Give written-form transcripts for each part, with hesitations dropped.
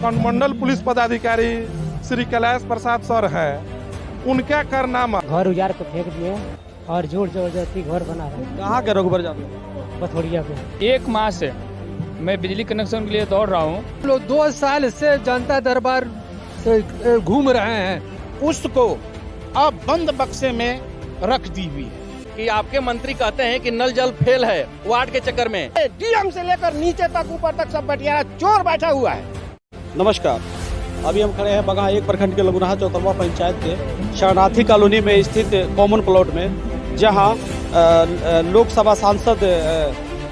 अनुमंडल पुलिस पदाधिकारी श्री कैलाश प्रसाद सर हैं, उनका कारनामा घर उजाड़ के फेंक दिए और जोर जबरदस्ती घर बना रहे हैं। कहाँ के रघुबर जादव? पथोड़िया पे 1 माह से मैं बिजली कनेक्शन के लिए दौड़ रहा हूँ। लोग 2 साल से जनता दरबार से घूम रहे हैं, उसको अब बंद बक्से में रख दी हुई है कि आपके मंत्री कहते हैं कि नल जल फेल है वार्ड के चक्कर में। डीएम से लेकर नीचे तक ऊपर तक सब बटियारा चोर बैठा हुआ है। नमस्कार, अभी हम खड़े हैं बगहा 1 प्रखंड के लगुनाहा चौतरवा पंचायत के शरणार्थी कॉलोनी में स्थित कॉमन प्लॉट में, जहां लोकसभा सांसद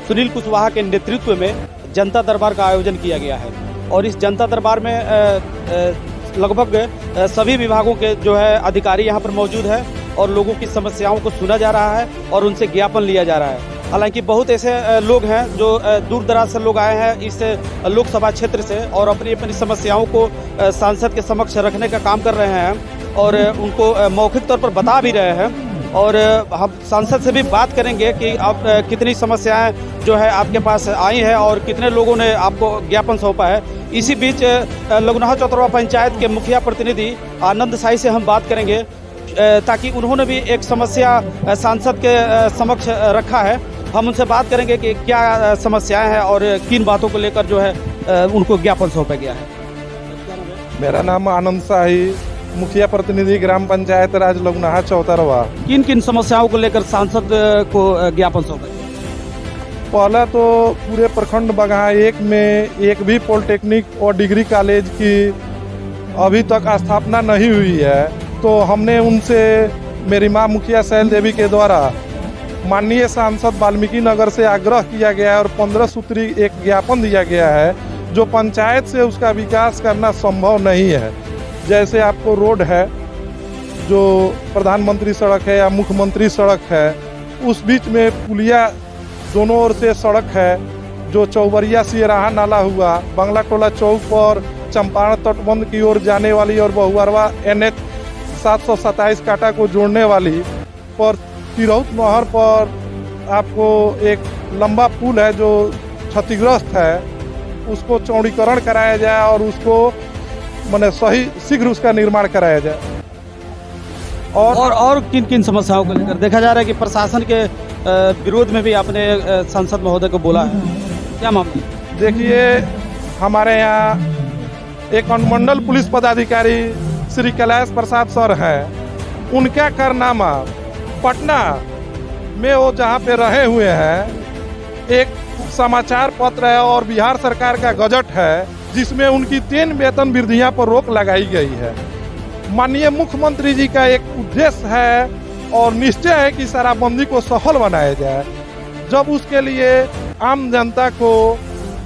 सुनील कुशवाहा के नेतृत्व में जनता दरबार का आयोजन किया गया है। और इस जनता दरबार में लगभग सभी विभागों के जो है अधिकारी यहां पर मौजूद है और लोगों की समस्याओं को सुना जा रहा है और उनसे ज्ञापन लिया जा रहा है। हालांकि बहुत ऐसे लोग हैं जो दूर दराज से लोग आए हैं इस लोकसभा क्षेत्र से और अपनी अपनी समस्याओं को सांसद के समक्ष रखने का काम कर रहे हैं और उनको मौखिक तौर पर बता भी रहे हैं। और हम सांसद से भी बात करेंगे कि आप कितनी समस्याएं जो है आपके पास आई हैं और कितने लोगों ने आपको ज्ञापन सौंपा है। इसी बीच लगुनाहा चौतरवा पंचायत के मुखिया प्रतिनिधि आनंद साई से हम बात करेंगे ताकि उन्होंने भी एक समस्या सांसद के समक्ष रखा है। हम उनसे बात करेंगे कि क्या समस्याएं हैं और किन बातों को लेकर जो है उनको ज्ञापन सौंपा गया है। मेरा नाम आनंद शाही, मुखिया प्रतिनिधि ग्राम पंचायत राज लगुनाहा चौतरवा। किन किन समस्याओं को लेकर सांसद को ज्ञापन सौंपा? पहला तो पूरे प्रखंड बगहा 1 में एक भी पॉलिटेक्निक और डिग्री कॉलेज की अभी तक स्थापना नहीं हुई है। तो हमने उनसे, मेरी मां मुखिया शैल देवी के द्वारा माननीय सांसद वाल्मीकि नगर से आग्रह किया गया है और 15 सूत्री एक ज्ञापन दिया गया है जो पंचायत से उसका विकास करना संभव नहीं है। जैसे आपको रोड है जो प्रधानमंत्री सड़क है या मुख्यमंत्री सड़क है, उस बीच में पुलिया दोनों ओर से सड़क है जो चौबरिया सिराहा नाला हुआ, बंगला टोला चौक पर चंपारण तटबंध की ओर जाने वाली और बहुअरवा NH 727 काटा को जोड़ने वाली पर तिरहुत नहर पर आपको एक लंबा पुल है जो क्षतिग्रस्त है, उसको चौड़ीकरण कराया जाए और उसको माने सही शीघ्र उसका निर्माण कराया जाए। और किन किन समस्याओं को लेकर देखा जा रहा है कि प्रशासन के विरोध में भी आपने सांसद महोदय को बोला है, क्या मामला? देखिए, हमारे यहाँ एक अनुमंडल पुलिस पदाधिकारी श्री कैलाश प्रसाद सर हैं, उनका कारनामा पटना में वो जहाँ पे रहे हुए हैं, एक समाचार पत्र है और बिहार सरकार का गजट है जिसमें उनकी 3 वेतन वृद्धियां पर रोक लगाई गई है। माननीय मुख्यमंत्री जी का एक उद्देश्य है और निश्चय है कि शराबबंदी को सफल बनाया जाए। जब उसके लिए आम जनता को,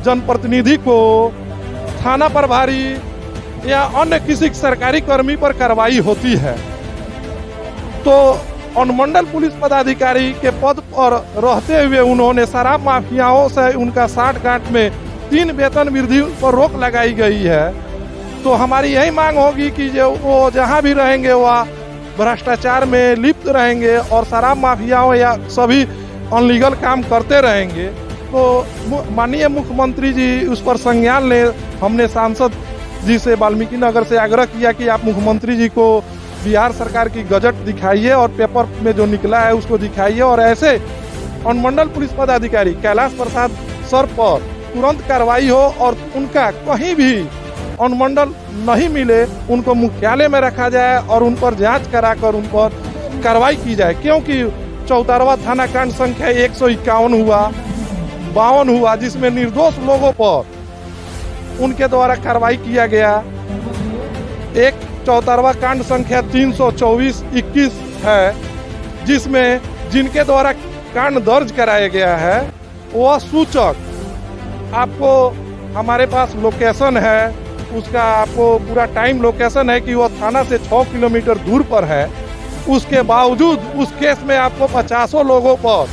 जनप्रतिनिधि को, थाना प्रभारी या अन्य किसी सरकारी कर्मी पर कार्रवाई होती है तो अनुमंडल पुलिस पदाधिकारी के पद पर रहते हुए उन्होंने शराब माफियाओं से उनका साठगांठ में 3 वेतन वृद्धि पर रोक लगाई गई है। तो हमारी यही मांग होगी कि जो वो जहां भी रहेंगे वह भ्रष्टाचार में लिप्त रहेंगे और शराब माफियाओं या सभी अनलीगल काम करते रहेंगे। तो माननीय मुख्यमंत्री जी उस पर संज्ञान लें। हमने सांसद जी से वाल्मीकि नगर से आग्रह किया कि आप मुख्यमंत्री जी को बिहार सरकार की गजट दिखाइए और पेपर में जो निकला है उसको दिखाइए और ऐसे अनुमंडल पुलिस पदाधिकारी कैलाश प्रसाद सर पर तुरंत कार्रवाई हो और उनका कहीं भी अनुमंडल नहीं मिले, उनको मुख्यालय में रखा जाए और उन पर जांच कराकर उन पर कार्रवाई की जाए। क्योंकि चौतरवा थाना कांड संख्या 151 हुआ, 52 हुआ, जिसमें निर्दोष लोगों पर उनके द्वारा कार्रवाई किया गया। एक चौतरवा कांड संख्या 324-21 है जिसमें जिनके द्वारा कांड दर्ज कराया गया है वह सूचक, आपको हमारे पास लोकेशन है, उसका आपको पूरा टाइम लोकेशन है कि वह थाना से 6 किलोमीटर दूर पर है। उसके बावजूद उस केस में आपको 50 लोगों पर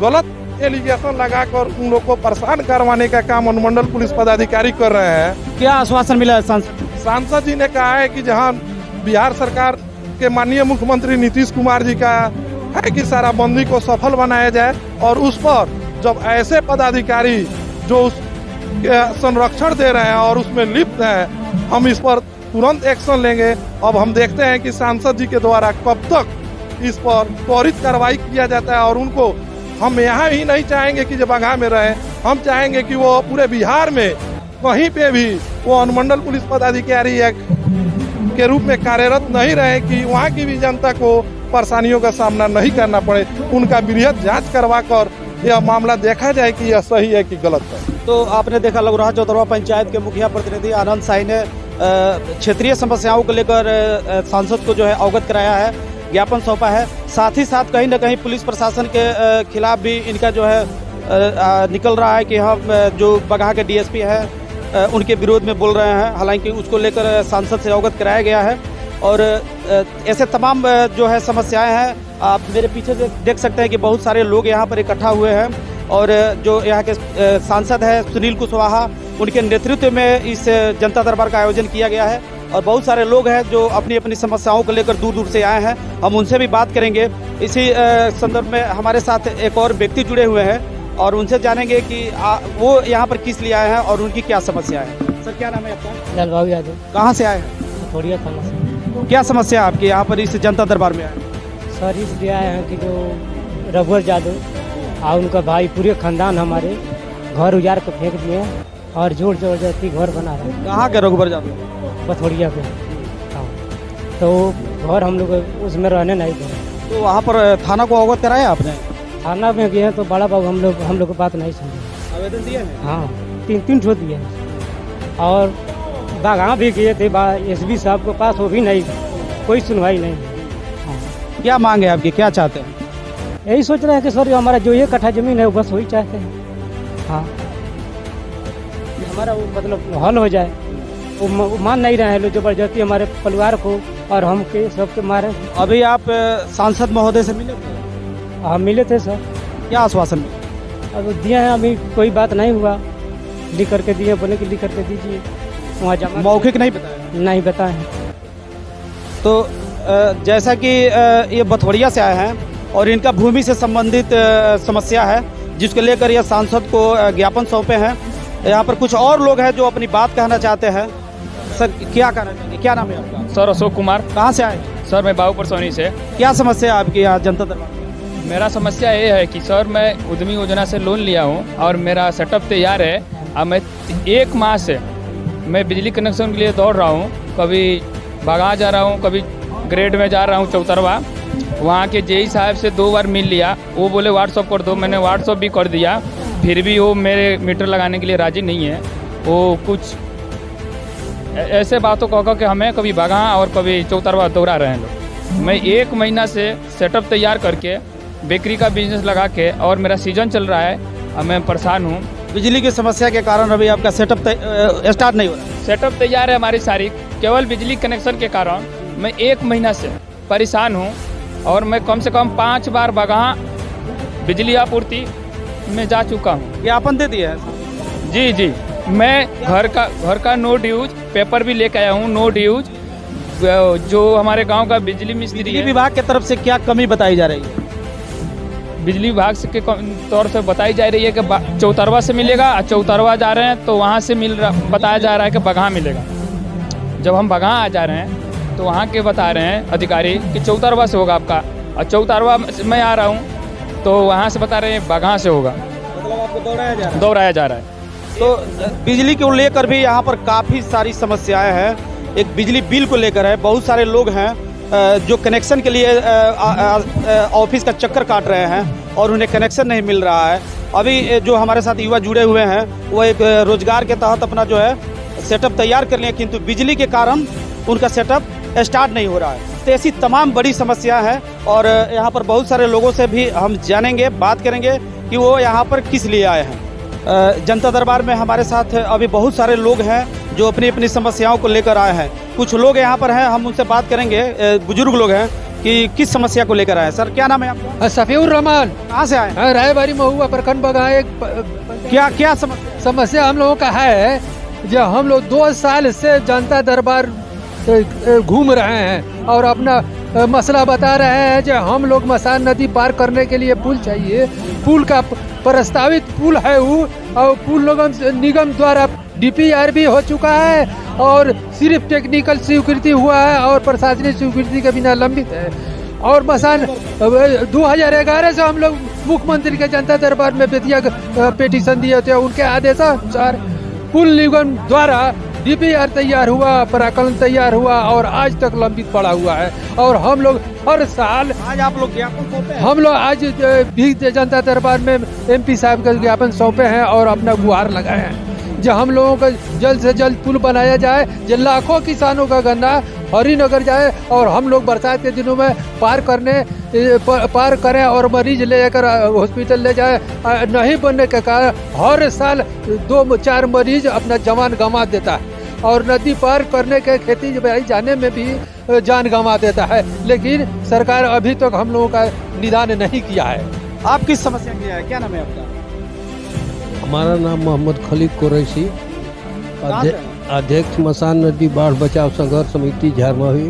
गलत एलिगेशन लगाकर उन लोगों को परेशान करवाने का काम अनुमंडल पुलिस पदाधिकारी कर रहे हैं। क्या आश्वासन मिला है सांसद? सांसद जी ने कहा है कि जहां बिहार सरकार के माननीय मुख्यमंत्री नीतीश कुमार जी का है कि शराबबंदी को सफल बनाया जाए और उस पर जब ऐसे पदाधिकारी जो उस के संरक्षण दे रहे हैं और उसमें लिप्त हैं, हम इस पर तुरंत एक्शन लेंगे। अब हम देखते हैं कि सांसद जी के द्वारा कब तक इस पर त्वरित कार्रवाई किया जाता है। और उनको हम यहाँ ही नहीं चाहेंगे कि जो बगहा में रहे, हम चाहेंगे कि वो पूरे बिहार में कहीं पे भी वो अनुमंडल पुलिस पदाधिकारी के रूप में कार्यरत नहीं रहे, कि वहाँ की भी जनता को परेशानियों का सामना नहीं करना पड़े। उनका बृहद जांच करवा कर यह मामला देखा जाए कि यह सही है कि गलत है। तो आपने देखा लगुराहा चौतरवा पंचायत के मुखिया प्रतिनिधि आनंद साई ने क्षेत्रीय समस्याओं को लेकर सांसद को जो है अवगत कराया है, ज्ञापन सौंपा है। साथ ही साथ कहीं न कहीं पुलिस प्रशासन के खिलाफ भी इनका जो है निकल रहा है कि हम जो बगहा के डीएसपी है उनके विरोध में बोल रहे हैं। हालांकि उसको लेकर सांसद से अवगत कराया गया है और ऐसे तमाम जो है समस्याएं हैं। आप मेरे पीछे देख सकते हैं कि बहुत सारे लोग यहाँ पर इकट्ठा हुए हैं और जो यहाँ के सांसद है सुनील कुशवाहा, उनके नेतृत्व में इस जनता दरबार का आयोजन किया गया है और बहुत सारे लोग हैं जो अपनी अपनी समस्याओं को लेकर दूर दूर से आए हैं। हम उनसे भी बात करेंगे। इसी संदर्भ में हमारे साथ एक और व्यक्ति जुड़े हुए हैं और उनसे जानेंगे कि वो यहाँ पर किस लिए आए हैं और उनकी क्या समस्या है। सर, क्या नाम है आपका? जलवायु यादव, कहाँ से आए हैं? थोड़ी समस्या। क्या समस्या आपकी यहाँ पर इस जनता दरबार में आए? सर इसलिए आए हैं कि जो रघुवर यादव और उनका भाई पूरे खानदान हमारे घर उजाड़ कर फेंक दिए और जोर जबरदस्ती घर बना रहे हैं। कहाँ के रघुवर यादव? पथोड़िया पे। हाँ, तो घर हम लोग उसमें रहने नहीं दें। तो वहाँ पर थाना को अवगत कराया आपने? थाना में गए तो बड़ा बाबू हम लोग की बात नहीं सुने। आवेदन दिए हैं? हाँ, 3 ठो दिए और बागां भी गए थे एसपी साहब के पास, वो भी नहीं, कोई सुनवाई नहीं। क्या मांग है आपकी, क्या चाहते हैं? यही सोच रहे हैं कि सर हमारा जो 1 कट्ठा जमीन है वो बस वही चाहते हैं। हाँ, हमारा वो मतलब हल हो जाए। वो मान नहीं रहे हैं लोग, जबरदस्ती हमारे परिवार को और हम के सबके मारे। अभी आप सांसद महोदय से मिले थे? हम मिले थे सर। क्या आश्वासन मिला? अब दिए हैं, अभी कोई बात नहीं हुआ। लिख करके दिए, बोले कि लिख करके दीजिए, वहाँ जमा। मौखिक नहीं बताया? नहीं बताए। तो जैसा कि ये बथोड़िया से आए हैं और इनका भूमि से संबंधित समस्या है जिसको लेकर ये सांसद को ज्ञापन सौंपे हैं। यहाँ पर कुछ और लोग हैं जो अपनी बात कहना चाहते हैं। सर, क्या कहना चाहेंगे? क्या नाम है आपका? सर अशोक कुमार। कहाँ से आए? सर मैं बाबूपुर सोनी से। क्या समस्या है आपकी यहाँ जनता दरबार? मेरा समस्या ये है कि सर मैं उद्यमी योजना से लोन लिया हूँ और मेरा सेटअप तैयार है। अब मैं 1 माह से मैं बिजली कनेक्शन के लिए दौड़ रहा हूँ। कभी बगहा जा रहा हूँ, कभी ग्रेड में जा रहा हूँ चौतरवा। वहाँ के जेई साहब से 2 बार मिल लिया, वो बोले व्हाट्सअप कर दो, मैंने व्हाट्सअप भी कर दिया, फिर भी वो मेरे मीटर लगाने के लिए राजी नहीं है। वो कुछ ऐसे बातों कह के हमें कभी बगहा और कभी चौतरवा दौड़ा रहे हैं लोग। मैं 1 महीना से सेटअप तैयार करके बेकरी का बिजनेस लगा के और मेरा सीजन चल रहा है, अब मैं परेशान हूँ। बिजली की समस्या के कारण अभी आपका सेटअप स्टार्ट नहीं हो रहा? सेटअप तैयार है हमारी सारी, केवल बिजली कनेक्शन के कारण मैं 1 महीना से परेशान हूँ और मैं कम से कम 5 बार बगहा बिजली आपूर्ति में जा चुका हूँ। ज्ञापन दे दिया है? जी जी, मैं घर का नो ड्यूज पेपर भी लेके आया हूँ। नो ड्यूज जो हमारे गांव का बिजली मिस्त्री बिजली है, विभाग की तरफ से क्या कमी बताई जा रही है? बिजली विभाग से के तौर से बताई जा रही है कि चौतरवा से मिलेगा, और चौतरवा जा रहे हैं तो वहाँ से बताया जा रहा है कि बगहा मिलेगा। जब हम बगहा आ जा रहे हैं तो वहाँ के बता रहे हैं अधिकारी कि चौतरवा से होगा आपका, और चौतरवा मैं आ रहा हूँ तो वहाँ से बता रहे हैं बगहा से होगा। मतलब आपको दौड़ाया जा रहा है? तो बिजली को लेकर भी यहाँ पर काफ़ी सारी समस्याएं हैं। एक बिजली बिल को लेकर है, बहुत सारे लोग हैं जो कनेक्शन के लिए ऑफिस का चक्कर काट रहे हैं और उन्हें कनेक्शन नहीं मिल रहा है। अभी जो हमारे साथ युवा जुड़े हुए हैं वो एक रोजगार के तहत अपना जो है सेटअप तैयार कर लिए, किंतु बिजली के कारण उनका सेटअप स्टार्ट नहीं हो रहा है। तो ऐसी तमाम बड़ी समस्या है और यहाँ पर बहुत सारे लोगों से भी हम जानेंगे, बात करेंगे कि वो यहाँ पर किस लिए आए हैं। जनता दरबार में हमारे साथ अभी बहुत सारे लोग हैं जो अपनी अपनी समस्याओं को लेकर आए हैं। कुछ लोग यहाँ पर हैं, हम उनसे बात करेंगे, बुजुर्ग लोग हैं, कि किस समस्या को लेकर आए हैं। सर, क्या नाम है आपका? सफीउर रहमान। कहाँ से आए हैं? रायबारी महुआ प्रखंड बगहा। एक क्या समस्या हम लोगों का है, जो हम लोग 2 साल से जनता दरबार घूम रहे हैं और अपना मसला बता रहे हैं जो हम लोग मसान नदी पार करने के लिए पुल चाहिए। पुल का प्रस्तावित पुल है वो, और पुल निगम द्वारा DPR भी हो चुका है और सिर्फ टेक्निकल स्वीकृति हुआ है और प्रशासनिक स्वीकृति के बिना लंबित है। और मसान 2011 से हम लोग मुख्यमंत्री के जनता दरबार में पेटिशन दिए थे। उनके आदेशानुसार पुल निगम द्वारा DPR तैयार हुआ, प्राकलन तैयार हुआ और आज तक लंबित पड़ा हुआ है। और हम लोग हर साल, आज आप लोग ज्ञापन सौंपे हैं? हम लोग आज भी जनता दरबार में MP साहब का ज्ञापन सौंपे हैं और अपना गुहार लगाए हैं जो हम लोगों का जल्द से जल्द पुल बनाया जाए, जो लाखों किसानों का गन्ना हरिनगर जाए और हम लोग बरसात के दिनों में पार करें और मरीज लेकर हॉस्पिटल ले जाए। नहीं बनने के कारण हर साल 2-4 मरीज अपना जान गंवा देता है और नदी पार करने के खेती बाड़ी जाने में भी जान गंवा देता है। लेकिन सरकार अभी तक हम लोगों का निदान नहीं किया है। आप किस समस्या की है? क्या नाम है आपका? हमारा नाम मोहम्मद खलीक कुरैशी, कहाँ से हैं? अध्यक्ष मसान नदी बाढ़ बचाव संघर्ष समिति झारमोही।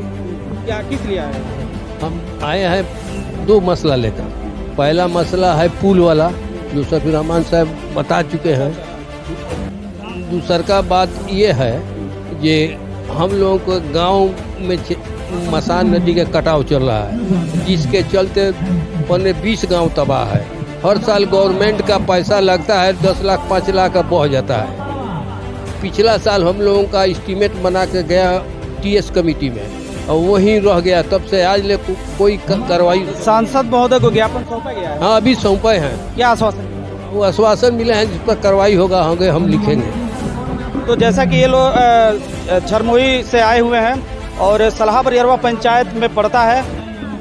क्या किस लिए आए? हम आए हैं 2 मसला लेकर। पहला मसला है पुल वाला, जो सफीर रहमान साहब बता चुके हैं। दूसरा का बात ये है ये हम लोगों को गांव में मसान नदी का कटाव चल रहा है, जिसके चलते 15-20 गांव तबाह है। हर साल गवर्नमेंट का पैसा लगता है 10 लाख 5 लाख का बह जाता है। पिछला साल हम लोगों का एस्टीमेट बना के गया TS कमेटी में और वहीं रह गया, तब से आज ले कोई कार्रवाई। सांसद महोदय को ज्ञापन सौंपा गया है? हाँ, अभी सौंपे हैं। क्या आश्वासन? वो आश्वासन मिले हैं जिस पर कार्रवाई होगा हम लिखेंगे। तो जैसा कि ये लोग झरमोही से आए हुए हैं और सलाह बरियरवा पंचायत में पड़ता है।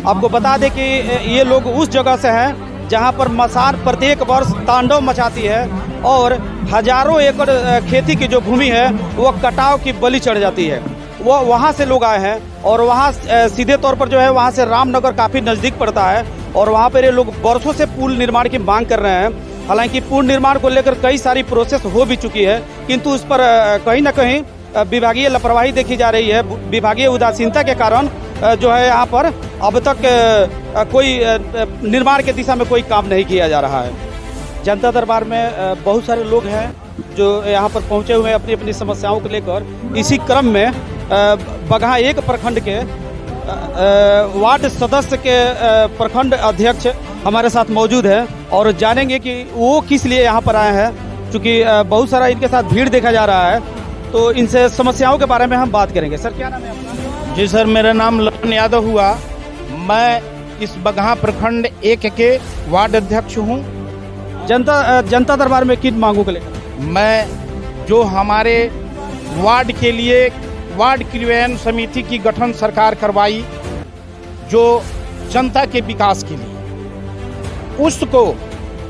आपको बता दें कि ये लोग उस जगह से हैं जहां पर मसान प्रत्येक वर्ष तांडव मचाती है और हजारों एकड़ खेती की जो भूमि है वो कटाव की बलि चढ़ जाती है। वो वहां से लोग आए हैं और वहां सीधे तौर पर जो है वहां से रामनगर काफ़ी नज़दीक पड़ता है और वहां पर ये लोग वर्षों से पुल निर्माण की मांग कर रहे हैं। हालांकि पुल निर्माण को लेकर कई सारी प्रोसेस हो भी चुकी है, किंतु उस पर कहीं ना कहीं विभागीय लापरवाही देखी जा रही है। विभागीय उदासीनता के कारण जो है यहाँ पर अब तक कोई निर्माण के दिशा में कोई काम नहीं किया जा रहा है। जनता दरबार में बहुत सारे लोग हैं जो यहाँ पर पहुँचे हुए हैं अपनी अपनी समस्याओं को लेकर। इसी क्रम में बगहा 1 प्रखंड के वार्ड सदस्य के प्रखंड अध्यक्ष हमारे साथ मौजूद है और जानेंगे कि वो किस लिए यहाँ पर आए हैं, क्योंकि बहुत सारा इनके साथ भीड़ देखा जा रहा है। तो इनसे समस्याओं के बारे में हम बात करेंगे। सर, क्या नाम है आपका? जी सर, मेरा नाम ललन यादव हुआ। मैं इस बगहा प्रखंड 1 के वार्ड अध्यक्ष हूँ। जनता दरबार में किन मांगों को लेकर? मैं जो हमारे वार्ड के लिए वार्ड क्रियान्वयन समिति की गठन सरकार करवाई, जो जनता के विकास के लिए, उसको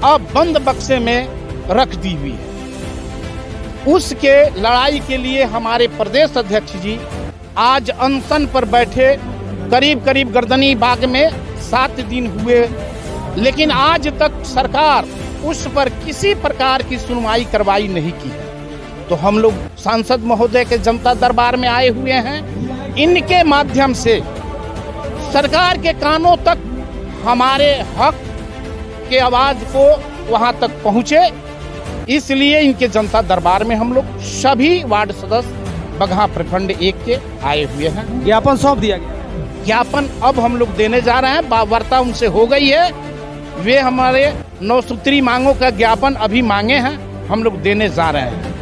अब बंद बक्से में रख दी हुई है। उसके लड़ाई के लिए हमारे प्रदेश अध्यक्ष जी आज अनशन पर बैठे, करीब गर्दनी बाग में 7 दिन हुए, लेकिन आज तक सरकार उस पर किसी प्रकार की सुनवाई करवाई नहीं की है। तो हम लोग सांसद महोदय के जनता दरबार में आए हुए हैं, इनके माध्यम से सरकार के कानों तक हमारे हक के आवाज को वहां तक पहुंचे, इसलिए इनके जनता दरबार में हम लोग सभी वार्ड सदस्य बगहा प्रखंड 1 के आए हुए हैं। ज्ञापन सौंप दिया गया। ज्ञापन अब हम लोग देने जा रहे हैं, वार्ता उनसे हो गई है। वे हमारे 9 सूत्री मांगों का ज्ञापन अभी मांगे हैं, हम लोग देने जा रहे हैं।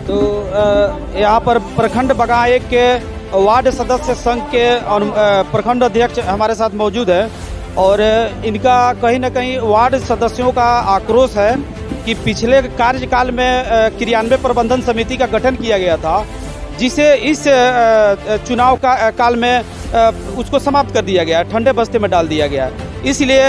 तो यहाँ पर प्रखंड बगहा 1 के वार्ड सदस्य संघ के प्रखंड अध्यक्ष हमारे साथ मौजूद है और इनका कहीं ना कहीं वार्ड सदस्यों का आक्रोश है कि पिछले कार्यकाल में क्रियान्वयन प्रबंधन समिति का गठन किया गया था, जिसे इस चुनाव का काल में उसको समाप्त कर दिया गया, ठंडे बस्ते में डाल दिया गया। इसलिए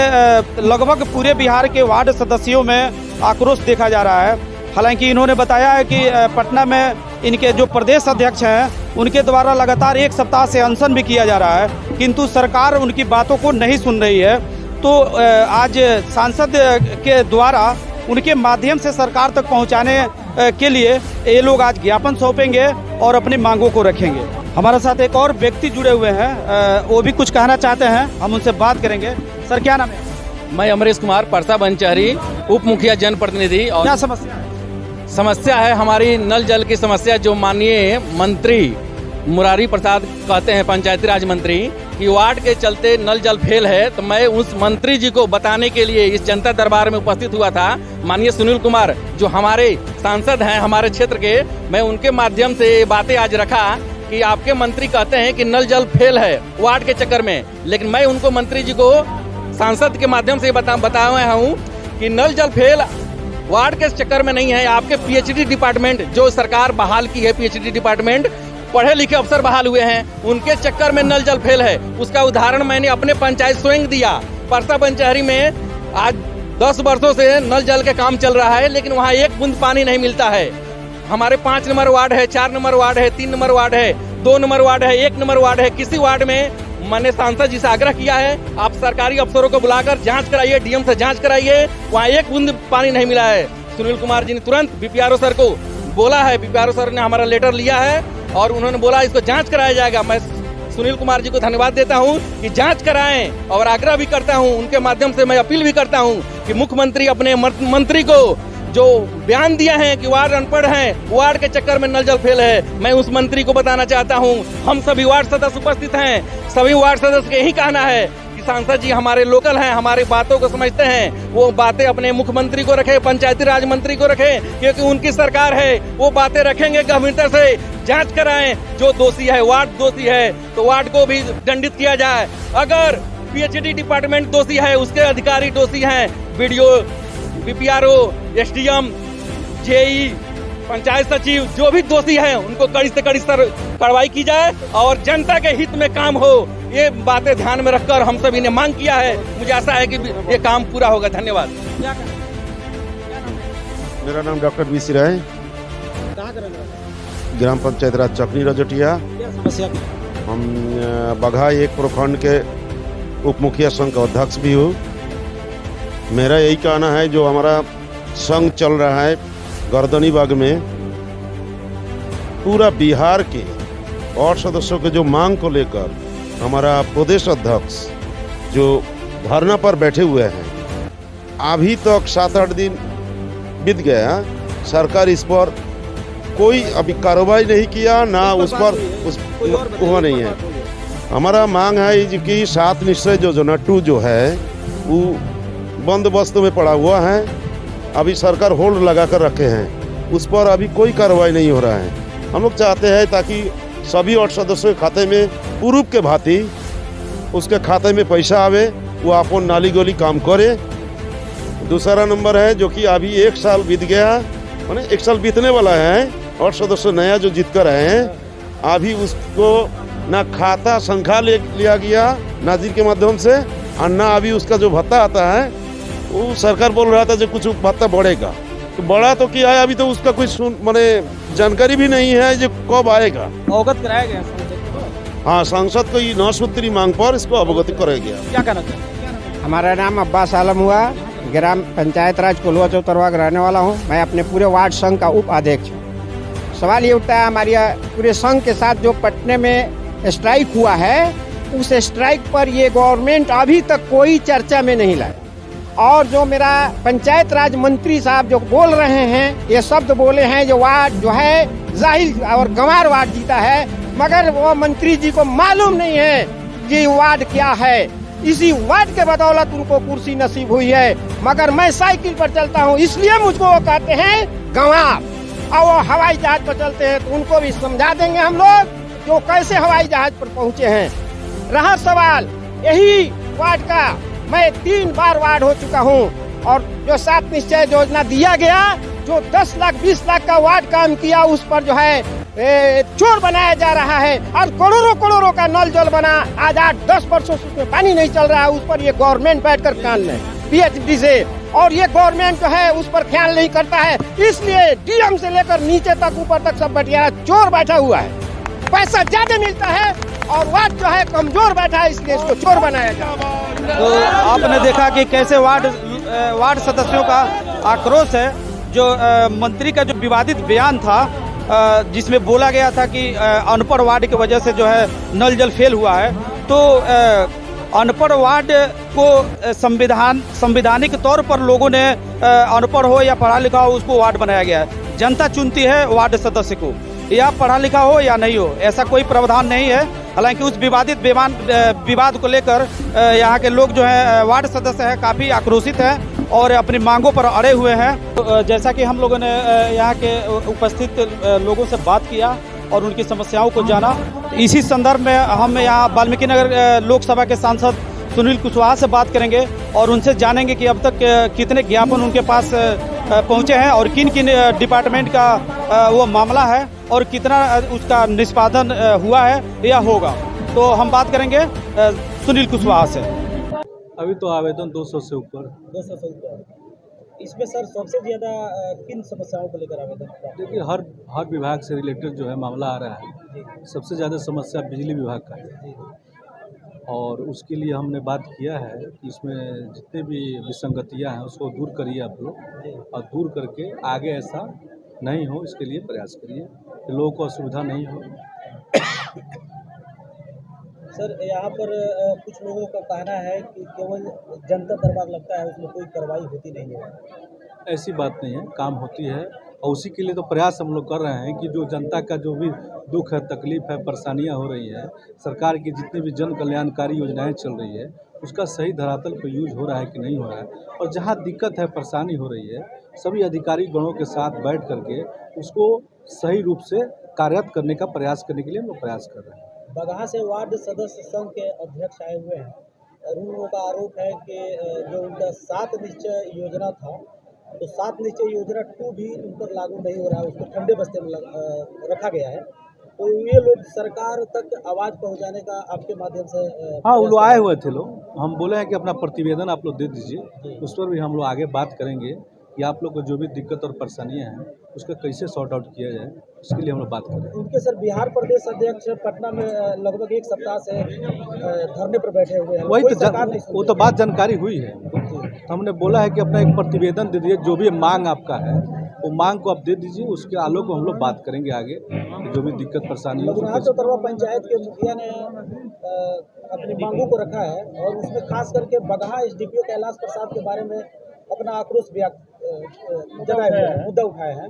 लगभग पूरे बिहार के वार्ड सदस्यों में आक्रोश देखा जा रहा है। हालांकि इन्होंने बताया है कि पटना में इनके जो प्रदेश अध्यक्ष हैं उनके द्वारा लगातार 1 सप्ताह से अनशन भी किया जा रहा है, किंतु सरकार उनकी बातों को नहीं सुन रही है। तो आज सांसद के द्वारा उनके माध्यम से सरकार तक पहुंचाने के लिए ये लोग आज ज्ञापन सौंपेंगे और अपनी मांगों को रखेंगे। हमारे साथ एक और व्यक्ति जुड़े हुए हैं, वो भी कुछ कहना चाहते हैं, हम उनसे बात करेंगे। सर, क्या नाम है? मैं अमरीश कुमार परसा बनचहरी उप मुखिया जनप्रतिनिधि। और क्या समस्या है? समस्या है हमारी नल जल की समस्या, जो माननीय मंत्री मुरारी प्रसाद कहते हैं, पंचायती राज मंत्री, कि वार्ड के चलते नल जल फेल है। तो मैं उस मंत्री जी को बताने के लिए इस जनता दरबार में उपस्थित हुआ था। माननीय सुनील कुमार जो हमारे सांसद हैं हमारे क्षेत्र के, मैं उनके माध्यम से ये बातें आज रखा कि आपके मंत्री कहते हैं कि नल जल फेल है वार्ड के चक्कर में, लेकिन मैं उनको मंत्री जी को सांसद के माध्यम से बताया हूँ कि नल जल फेल वार्ड के चक्कर में नहीं है। आपके पीएचडी डिपार्टमेंट जो सरकार बहाल की है, पीएचडी डिपार्टमेंट पढ़े लिखे अफसर बहाल हुए हैं, उनके चक्कर में नल जल फेल है। उसका उदाहरण मैंने अपने पंचायत स्वयं दिया। परसा बनचहरी में आज 10 वर्षों से नल जल के काम चल रहा है, लेकिन वहाँ एक बूंद पानी नहीं मिलता है। हमारे 5 नंबर वार्ड है, 4 नंबर वार्ड है, 3 नंबर वार्ड है, 2 नंबर वार्ड है, 1 नंबर वार्ड है। किसी वार्ड में मैंने सांसद जी से आग्रह किया है, आप सरकारी अफसरों को बुलाकर जांच कराइए, डीएम से जांच कराइए, वहाँ एक बूंद पानी नहीं मिला है। सुनील कुमार जी ने तुरंत बीपीआरओ सर को बोला है, बीपीआरओ सर ने हमारा लेटर लिया है और उन्होंने बोला इसको जांच कराया जाएगा। मैं सुनील कुमार जी को धन्यवाद देता हूं कि जांच कराएं, और आग्रह भी करता हूं, उनके माध्यम से मैं अपील भी करता हूं कि मुख्यमंत्री अपने मंत्री को जो बयान दिया है कि वार्ड अनपढ़ हैं, वार्ड के चक्कर में नल जल फेल है, मैं उस मंत्री को बताना चाहता हूं। हम सभी वार्ड सदस्य उपस्थित हैं, सभी वार्ड सदस्य के यही कहना है कि सांसद जी हमारे लोकल हैं, हमारी बातों को समझते हैं, वो बातें अपने मुख्यमंत्री को रखे, पंचायती राज मंत्री को रखे, क्योंकि उनकी सरकार है, वो बातें रखेंगे गंभीरता से। जांच कराएं, जो दोषी है, वार्ड दोषी है तो वार्ड को भी दंडित किया जाए। अगर पीएचडी डिपार्टमेंट दोषी है, उसके अधिकारी दोषी हैं, BDO, BPRO, SDM, JE, panchayat सचिव, जो भी दोषी हैं उनको कड़ी से कड़ी कार्रवाई की जाए और जनता के हित में काम हो। ये बातें ध्यान में रखकर हम सभी ने मांग किया है। मुझे आशा है कि ये काम पूरा होगा। धन्यवाद। मेरा नाम डॉक्टर बी सी राय, ग्राम पंचायत राज चकनी रजोटिया। हम बघा एक प्रखंड के उप मुखिया संघ का अध्यक्ष भी हूँ। मेरा यही कहना है, जो हमारा संघ चल रहा है गर्दनी बाग में, पूरा बिहार के और सदस्यों के जो मांग को लेकर हमारा प्रदेश अध्यक्ष जो धरना पर बैठे हुए हैं, अभी तक 7-8 दिन बीत गया, सरकार इस पर कोई अभी कार्रवाई नहीं किया, ना उस पर हुआ नहीं है। हमारा मांग है कि 7 निश्चय योजना 2 जो है वो बंदोबस्त में पड़ा हुआ है, अभी सरकार होल्ड लगा कर रखे हैं, उस पर अभी कोई कार्रवाई नहीं हो रहा है। हम लोग चाहते हैं ताकि सभी 8 सदस्यों के खाते में पूर्व के भांति उसके खाते में पैसा आवे, वो अपन नाली गोली काम करे। दूसरा नंबर है जो कि अभी 1 साल बीत गया, माने 1 साल बीतने वाला है, और सदस्य नया जो जीत कर आए हैं, अभी उसको ना खाता संख्या लिया गया नाजिर के माध्यम से, और ना अभी उसका जो भत्ता आता है वो सरकार बोल रहा था जो कुछ भत्ता बढ़ेगा, तो बढ़ा तो क्या है, अभी तो उसका कोई माने जानकारी भी नहीं है जो कब आएगा। अवगत कराया गया सांसद को? हाँ, सांसद को ये 9 सूत्री मांग पर इसको अवगत कराया गया। क्या कहना चाहिए? हमारा नाम अब्बास आलम हुआ, ग्राम पंचायत राज कोल्हुआ चौतरवा का रहने वाला हूँ। मैं अपने पूरे वार्ड संघ का उप अध्यक्ष हूँ। सवाल ये उठता है, हमारी पूरे संघ के साथ जो पटने में स्ट्राइक हुआ है, उस स्ट्राइक पर ये गवर्नमेंट अभी तक कोई चर्चा में नहीं लाए, और जो मेरा पंचायत राज मंत्री साहब जो बोल रहे हैं, ये शब्द बोले हैं जो वार्ड जो है जाहिर और गंवार वार्ड जीता है, मगर वो मंत्री जी को मालूम नहीं है कि वार्ड क्या है। इसी वार्ड के बदौलत उनको कुर्सी नसीब हुई है, मगर मैं साइकिल पर चलता हूँ, इसलिए मुझको वो कहते हैं गंवार। और वो हवाई जहाज पर चलते हैं तो उनको भी समझा देंगे हम लोग जो कैसे हवाई जहाज पर पहुँचे हैं। रहा सवाल यही वार्ड का, मैं 3 बार वार्ड हो चुका हूँ, और जो 7 निश्चय योजना दिया गया, जो 10 लाख 20 लाख का वार्ड काम किया, उस पर जो है चोर बनाया जा रहा है, और करोड़ों का नल जल बना, आज 8-10 वर्षों से उसमें पानी नहीं चल रहा है। उस पर ये गवर्नमेंट बैठकर कान में पीएचडी से, और ये गवर्नमेंट जो है उस पर ख्याल नहीं करता है, इसलिए डीएम से लेकर नीचे तक ऊपर तक सब बटियारा चोर बैठा हुआ है। पैसा ज्यादा मिलता है और वार्ड जो है कमजोर बैठा है, इसलिए इसको चोर बनाया जाए। तो आपने देखा कि कैसे वार्ड सदस्यों का आक्रोश है। जो मंत्री का जो विवादित बयान था, जिसमें बोला गया था कि अनपढ़ वार्ड की वजह से जो है नल जल फेल हुआ है, तो अनपढ़ वार्ड को संविधानिक तौर पर लोगों ने अनपढ़ हो या पढ़ा लिखा हो उसको वार्ड बनाया गया है। जनता चुनती है वार्ड सदस्य को, या पढ़ा लिखा हो या नहीं हो, ऐसा कोई प्रावधान नहीं है। हालांकि उस विवाद को लेकर यहाँ के लोग जो है वार्ड सदस्य है काफ़ी आक्रोशित हैं और अपनी मांगों पर अड़े हुए हैं। तो जैसा कि हम लोगों ने यहाँ के उपस्थित लोगों से बात किया और उनकी समस्याओं को जाना, इसी संदर्भ में हम यहाँ वाल्मीकि नगर लोकसभा के सांसद सुनील कुशवाहा से बात करेंगे और उनसे जानेंगे कि अब तक कितने ज्ञापन उनके पास पहुँचे हैं और किन किन डिपार्टमेंट का वो मामला है और कितना उसका निष्पादन हुआ है या होगा। तो हम बात करेंगे सुनील कुशवाहा से। अभी तो आवेदन 200 से ऊपर। 200 से ऊपर। इसमें सर सबसे ज़्यादा किन समस्याओं को लेकर आवेदन? देखिए हर विभाग से रिलेटेड जो है मामला आ रहा है। सबसे ज़्यादा समस्या बिजली विभाग का है और उसके लिए हमने बात किया है कि इसमें जितने भी विसंगतियां हैं उसको दूर करिए आप लोग, और दूर करके आगे ऐसा नहीं हो इसके लिए प्रयास करिए कि लोगों को असुविधा नहीं हो। सर यहाँ पर कुछ लोगों का कहना है कि केवल जनता दरबार लगता है, उसमें कोई कार्रवाई होती नहीं है। ऐसी बात नहीं है, काम होती है और उसी के लिए तो प्रयास हम लोग कर रहे हैं कि जो जनता का जो भी दुख है, तकलीफ है, परेशानियां हो रही है, सरकार की जितनी भी जन कल्याणकारी योजनाएं चल रही है उसका सही धरातल पर यूज हो रहा है कि नहीं हो रहा है, और जहां दिक्कत है, परेशानी हो रही है, सभी अधिकारी गणों के साथ बैठ करके उसको सही रूप से कार्यरत करने का प्रयास करने के लिए हम लोग प्रयास कर रहे हैं। बगहा से वार्ड सदस्य संघ के अध्यक्ष आए हुए हैं और उन लोगों का आरोप है कि जो उनका 7 निश्चय योजना था, तो 7 निश्चय योजना 2 भी उन पर लागू नहीं हो रहा है, उसको ठंडे बस्ते में रखा गया है। तो ये लोग सरकार तक आवाज़ पहुंचाने का आपके माध्यम से हाँ, वो लोग आए हुए थे लोग, हम बोले हैं कि अपना प्रतिवेदन आप लोग दे दीजिए, उस पर भी हम लोग आगे बात करेंगे कि आप लोग को जो भी दिक्कत और परेशानियां हैं उसका कैसे सॉर्ट आउट किया जाए, इसके लिए हम लोग बात करें। उनके सर बिहार प्रदेश अध्यक्ष पटना में लगभग 1 सप्ताह से धरने पर बैठे हुए हैं। वही तो वो तो बात जानकारी हुई है, तो हमने बोला है कि अपना एक प्रतिवेदन दे दीजिए, जो भी मांग आपका है वो मांग को आप दे दीजिए, उसके आलोक में हम लोग बात करेंगे आगे जो भी दिक्कत परेशानी है। चौतरवा पंचायत के मुखिया ने अपनी मांगों को रखा है और उसमें खास करके बगहा एसडीपीओ कैलाश प्रसाद के बारे में अपना आक्रोश जताए हुए हैं, मुद्दा उठाए हैं।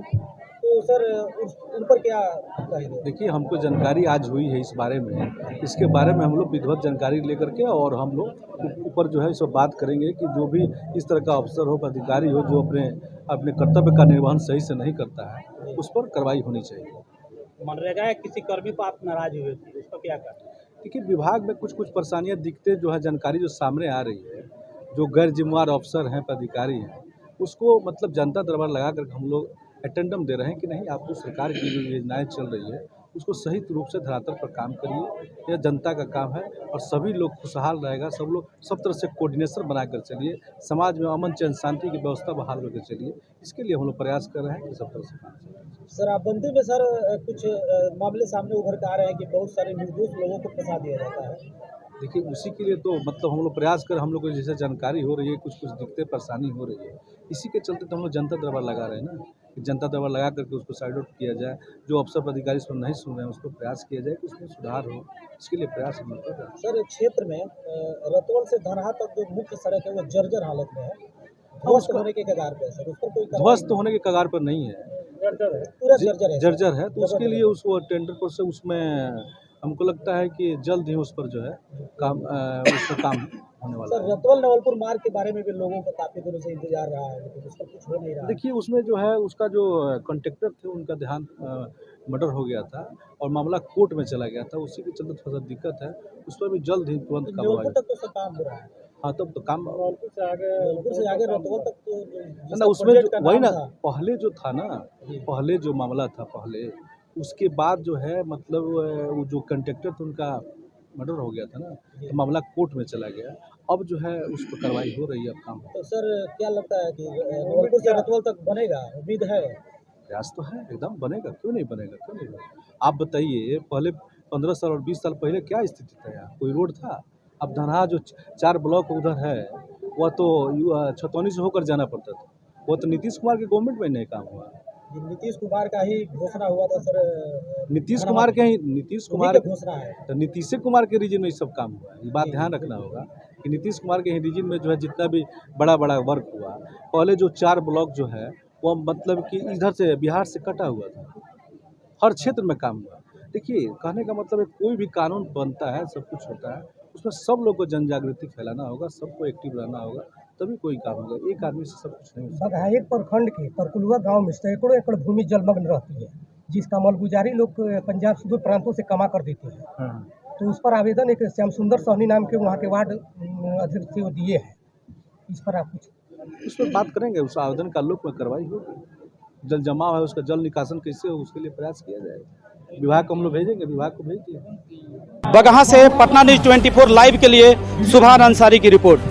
तो सर उन पर क्या कहेंगे? देखिए, हमको जानकारी आज हुई है इस बारे में, इसके बारे में हम लोग विधिवत जानकारी लेकर के और हम लोग ऊपर जो है इस पर बात करेंगे कि जो भी इस तरह का अफसर हो, अधिकारी हो, जो अपने कर्तव्य का निर्वहन सही से नहीं करता है उस पर कार्रवाई होनी चाहिए। मनरेगा किसी कर्मी पर आप नाराज हुए थे, उसका क्या करें? देखिए, विभाग में कुछ परेशानियां दिखते जो है, जानकारी जो सामने आ रही है, जो गैर जिम्मेवार अफसर हैं, पदाधिकारी हैं, उसको मतलब जनता दरबार लगा कर हम लोग अटेंडम दे रहे हैं कि नहीं, आपको सरकार की जो योजनाएं चल रही है उसको सही रूप से धरातल पर काम करिए, यह जनता का काम है और सभी लोग खुशहाल रहेगा। सब लोग सब तरह से कोऑर्डिनेशन बनाकर चलिए, समाज में अमन चैन शांति की व्यवस्था बहाल करके चलिए, इसके लिए हम लोग प्रयास कर रहे हैं कि सब तरह से काम चले। शराबबंदी में सर कुछ मामले सामने उभर कर आ रहे हैं कि बहुत सारे निर्दोष लोगों को फंसा दिया जाता है। देखिए, उसी के लिए तो मतलब हम लोग प्रयास कर, हम लोग को जैसे जानकारी हो रही है, कुछ दिक्कतें परेशानी हो रही है, इसी के चलते तो हम लोग जनता दरबार लगा रहे हैं ना, कि जनता दरबार लगा करके उसको साइड आउट किया जाए, जो अफसर अधिकारी इसको नहीं सुन रहे हैं उसको प्रयास किया जाए कि उसमें सुधार हो, इसके लिए प्रयास हम लोग कर रहे हैं। सर क्षेत्र में रतौल से धनहा तक जो मुख्य सड़क है वो जर्जर हालत में है, ध्वस्त होने के कगार पर है सर, उस पर कोई ध्वस्त होने के कगार पर नहीं है, पूरा जर्जर है, तो उसके लिए उसको टेंडर पर से उसमें हमको लगता है कि जल्द ही उस पर जो है काम होने वाला है। सर रतौल नवलपुर मार्ग के बारे में भी लोगों का काफी दिनों से इंतजार रहा है, लेकिन उस पर कुछ हो नहीं रहा। देखिए, उसमें जो है उसका जो कॉन्ट्रैक्टर थे उनका देहांत मर्डर हो गया था और मामला कोर्ट में चला गया था, उसी के चलते थोड़ा सा दिक्कत है, उस पर भी जल्द ही तुरंत काम होगा। तक तो सब काम हो रहा है। हाँ, तब तो काम नवलपुर से आगे रतौल तक तो ना, उसमें वही ना, पहले जो था ना, पहले जो मामला था, पहले उसके बाद जो है मतलब वो जो कॉन्ट्रैक्टर थे उनका मर्डर हो गया था ना, तो मामला कोर्ट में चला गया, अब जो है उस पर कार्रवाई हो रही है, अब काम। तो सर क्या लगता है कि नवलपुर से रतौल तक बनेगा? उम्मीद है, प्रयास तो है, एकदम बनेगा, क्यों नहीं बनेगा, क्यों नहीं बनेगा। आप बताइए, पहले 15 साल और 20 साल पहले क्या स्थिति था, यहाँ कोई रोड था? अब धनहा जो 4 ब्लॉक उधर है वह तो छतौनी से होकर जाना पड़ता था, वो तो नीतीश कुमार के गवर्नमेंट में नहीं काम हुआ, नीतीश कुमार का ही घोषणा हुआ था सर। नीतीश कुमार की घोषणा है। तो नीतीश कुमार के रीजन में ये सब काम हुआ है। ये बात ध्यान रखना होगा कि नीतीश कुमार के रीजन में जो है जितना भी बड़ा बड़ा वर्क हुआ, पहले जो 4 ब्लॉक जो है वो मतलब कि इधर से बिहार से कटा हुआ था, हर क्षेत्र में काम हुआ। देखिए, कहने का मतलब है कोई भी कानून बनता है, सब कुछ होता है, उसमें सब लोग को जन जागृति फैलाना होगा, सबको एक्टिव रहना होगा, तभी कोई काम होगा। एक आदमी से सब कुछ नहीं होता। बघाइक प्रखंड के तरकुलवा गांव में सैकड़ों एकड़ भूमि जलमग्न रहती है, जिसका मलगुजारी लोग पंजाब सुदूर प्रांतों से कमा कर देते हैं। तो उस पर आवेदन एक श्याम सुंदर सोहनी नाम के वहाँ के वार्ड अध्यक्ष थे, वो दिए हैं। इस पर आप कुछ उस पर बात करेंगे, उस आवेदन का लोक में कार्रवाई होगी। जल जमाव है, उसका जल निकासन कैसे हो, उसके लिए प्रयास किया जाएगा। विभाग को हम लोग भेजेंगे, विभाग को भेज दिए। बगहा से पटना न्यूज़ 24 लाइव के लिए सुभान अंसारी की रिपोर्ट।